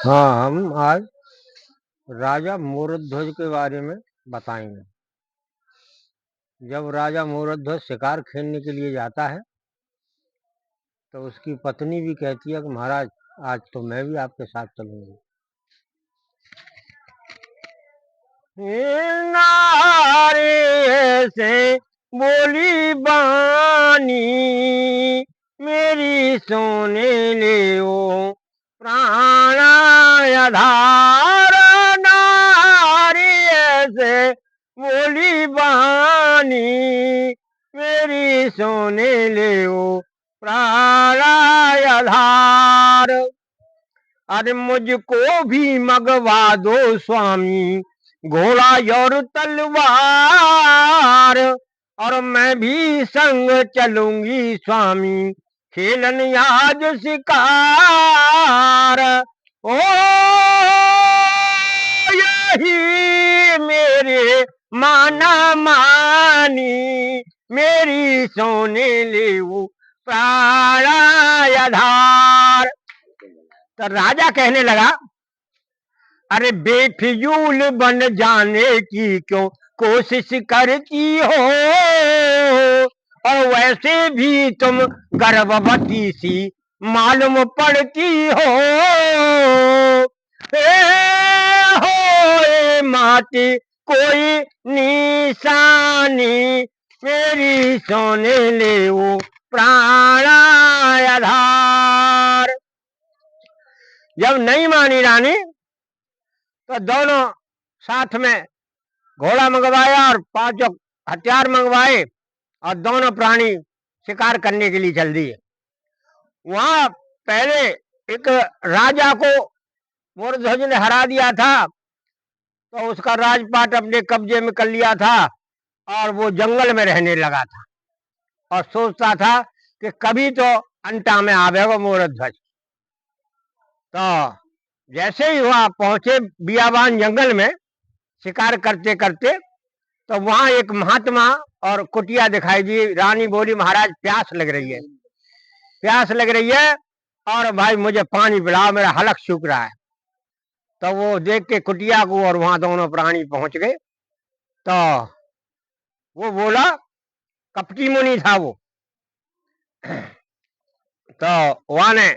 हाँ, हम आज राजा मूर्धध्वज के बारे में बताएंगे। जब राजा मूर्धध्वज शिकार खेलने के लिए जाता है तो उसकी पत्नी भी कहती है कि महाराज आज तो मैं भी आपके साथ चलूंगी। नारे से बोली बानी मेरी सोने ले ओ प्राण आधार। नारी से बोली बानी मेरी सोने ले ओ प्राण आधार। अरे मुझको भी मंगवा दो स्वामी घोड़ा और तलवार, और मैं भी संग चलूंगी स्वामी खेलन आज शिकार। ओ यही मेरे माना मानी मेरी सोने ले प्राण आधार। तो राजा कहने लगा, अरे बेफिजूल बन जाने की क्यों कोशिश करती हो, और वैसे भी तुम गर्भवती सी मालूम पड़ती हो। हो माटी कोई निशानी मेरी सोने ले प्राण आधार। जब नहीं मानी रानी तो दोनों साथ में घोड़ा मंगवाया और 5 हथियार मंगवाए और दोनों प्राणी शिकार करने के लिए चल दिए। वहां पहले एक राजा को मूर्धध्वज ने हरा दिया था तो उसका राजपाट अपने कब्जे में कर लिया था और वो जंगल में रहने लगा था और सोचता था कि कभी तो अंटा में आवेगा मूर्धध्वज। तो जैसे ही वहां पहुंचे बियाबान जंगल में शिकार करते करते, तो वहां एक महात्मा और कुटिया दिखाई दी। रानी बोली, महाराज प्यास लग रही है, प्यास लग रही है और भाई मुझे पानी पिलाओ, मेरा हलक सूख रहा है। तो वो देख के कुटिया को और वहां दोनों प्राणी पहुंच गए। तो वो बोला, कपटी मुनि था वो। तो वहां ने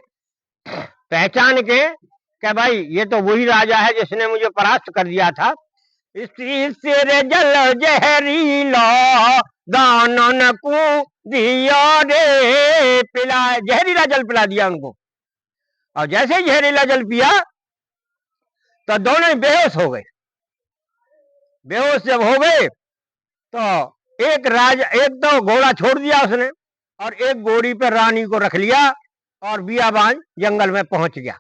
पहचान के क्या भाई ये तो वही राजा है जिसने मुझे परास्त कर दिया था। स्त्री से जल जहरीला दानन को दिया रे पिला, जहरीला जल पिला दिया उनको। और जैसे ही जहरीला जल पिया तो दोनों बेहोश हो गए। बेहोश जब हो गए तो एक तो घोड़ा छोड़ दिया उसने और एक घोड़ी पर रानी को रख लिया और बियाबान जंगल में पहुंच गया।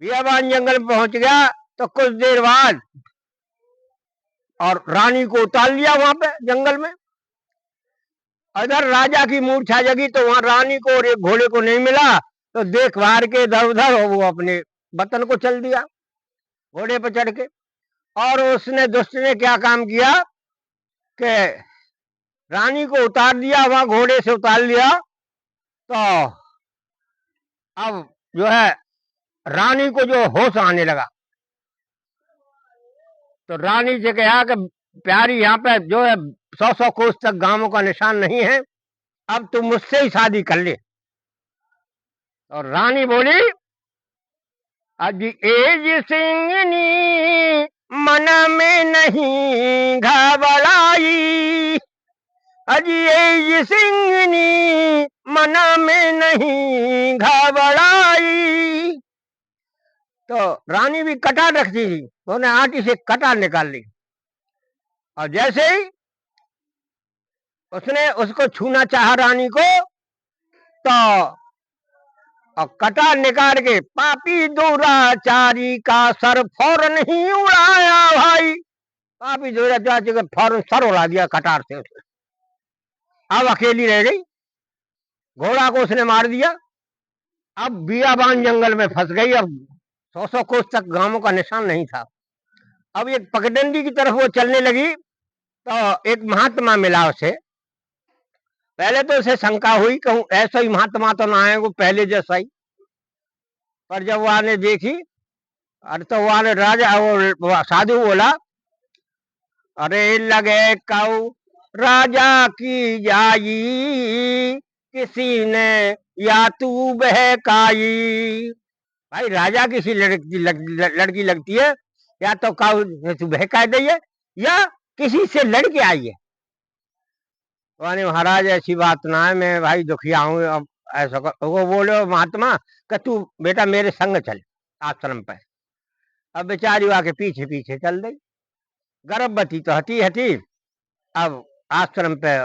बियाबान जंगल में पहुंच गया तो कुछ देर बाद और रानी को उतार लिया वहां पे जंगल में। अगर राजा की मूर्छा जगी तो वहां रानी को और एक घोड़े को नहीं मिला, तो देख भार के इधर उधर वो अपने वतन को चल दिया घोड़े पर चढ़ के। और उसने दुष्ट ने क्या काम किया कि रानी को उतार दिया, वहां घोड़े से उतार लिया। तो अब जो है रानी को जो होश आने लगा तो रानी से कहा कि प्यारी यहाँ पे जो है 100 कोस तक गांवों का निशान नहीं है, अब तुम मुझसे ही शादी कर ले। और रानी बोली, अज एज सिंगनी मन में नहीं घबराई, अज एज सिंगनी मन में नहीं घबराई। तो रानी भी कटार रखती थी, उन्होंने आटी से कटार निकाल ली और जैसे ही उसने उसको छूना चाहा रानी को, तो और कटार निकाल के पापी दुराचारी का सर फौरन ही उड़ाया भाई। पापी दुराचारी का फौरन सर उड़ा दिया कटार से उसने। अब अकेली रह गई, घोड़ा को उसने मार दिया। अब बियाबान जंगल में फंस गई। अब 100 कोस तक गांवों का निशान नहीं था। अब एक पगडंडी की तरफ वो चलने लगी तो एक महात्मा मिला उसे। पहले तो उसे शंका हुई, कहूं ऐसा ही महात्मा तो ना है वो पहले जैसा ही। पर जब वहां ने देखी, अरे तो वहां ने राजा वो साधु बोला, अरे लगे कऊ राजा की जाई, किसी ने या तू बहकाई। भाई राजा किसी लड़की लगती है, या तो काऊ तू बहका दी है, या किसी से लड़के आई है। वानी महाराज ऐसी बात ना है, मैं भाई दुखिया हूँ, अब ऐसा वो बोलो महात्मा कि तू बेटा मेरे संग चल आश्रम पे। अब बेचारी आके पीछे पीछे चल गई। गर्भवती तो हती हती। अब आश्रम पे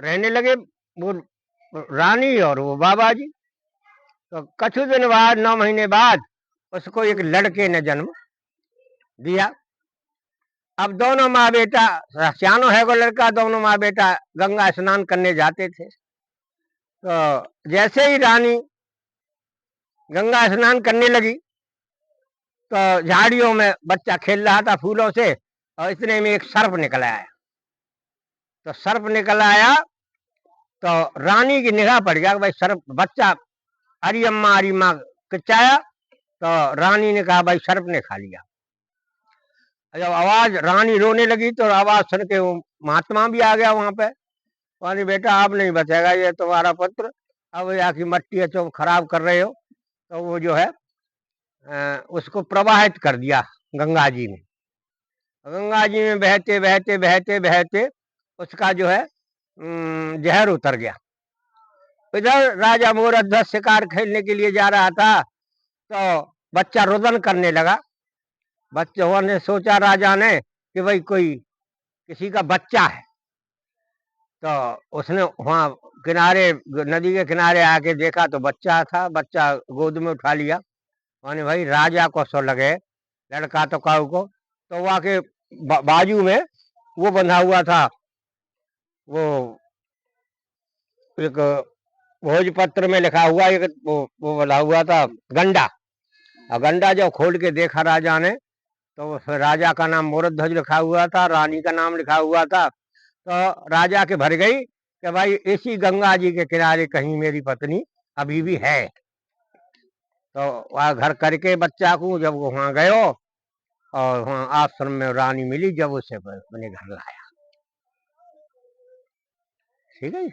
रहने लगे वो रानी और वो बाबा जी। तो कुछ दिन बाद, 9 महीने बाद, उसको एक लड़के ने जन्म दिया। अब दोनों माँ बेटा, सियानो है वो लड़का, दोनों माँ बेटा गंगा स्नान करने जाते थे। तो जैसे ही रानी गंगा स्नान करने लगी, तो झाड़ियों में बच्चा खेल रहा था फूलों से, और इतने में एक सर्प निकल आया। तो सर्प निकल आया तो रानी की निगाह पड़ गया, भाई सर्प बच्चा अरी अम्मा किचाया। तो रानी ने कहा भाई सर्प ने खा लिया। जब आवाज रानी रोने लगी तो आवाज सुन के वो महात्मा भी आ गया वहां पे। पानी बेटा आप नहीं बचेगा, ये तुम्हारा पुत्र, अब यहाँ की मट्टी है जो खराब कर रहे हो। तो वो जो है उसको प्रवाहित कर दिया गंगा जी में। गंगा जी में बहते बहते बहते बहते उसका जो है जहर उतर गया। इधर राजा मोरध्वज शिकार खेलने के लिए जा रहा था, तो बच्चा रुदन करने लगा। बच्चों ने सोचा राजा ने कि भाई कोई किसी का बच्चा है। तो उसने वहां किनारे, नदी के किनारे आके देखा तो बच्चा था। बच्चा गोद में उठा लिया। माने भाई राजा को सो लगे लड़का तो काऊ को। तो वहां के बाजू में वो बंधा हुआ था, वो एक भोजपत्र में लिखा हुआ एक वो बना हुआ था गंडा। और गंडा जब खोल के देखा राजा ने, तो फिर राजा का नाम मोरध्वज लिखा हुआ था, रानी का नाम लिखा हुआ था। तो राजा के भर गई कि भाई इसी गंगा जी के किनारे कहीं मेरी पत्नी अभी भी है। तो वह घर करके बच्चा को जब वो वहां गयो, और वहां आश्रम में रानी मिली, जब उसे अपने घर लाया। ठीक है।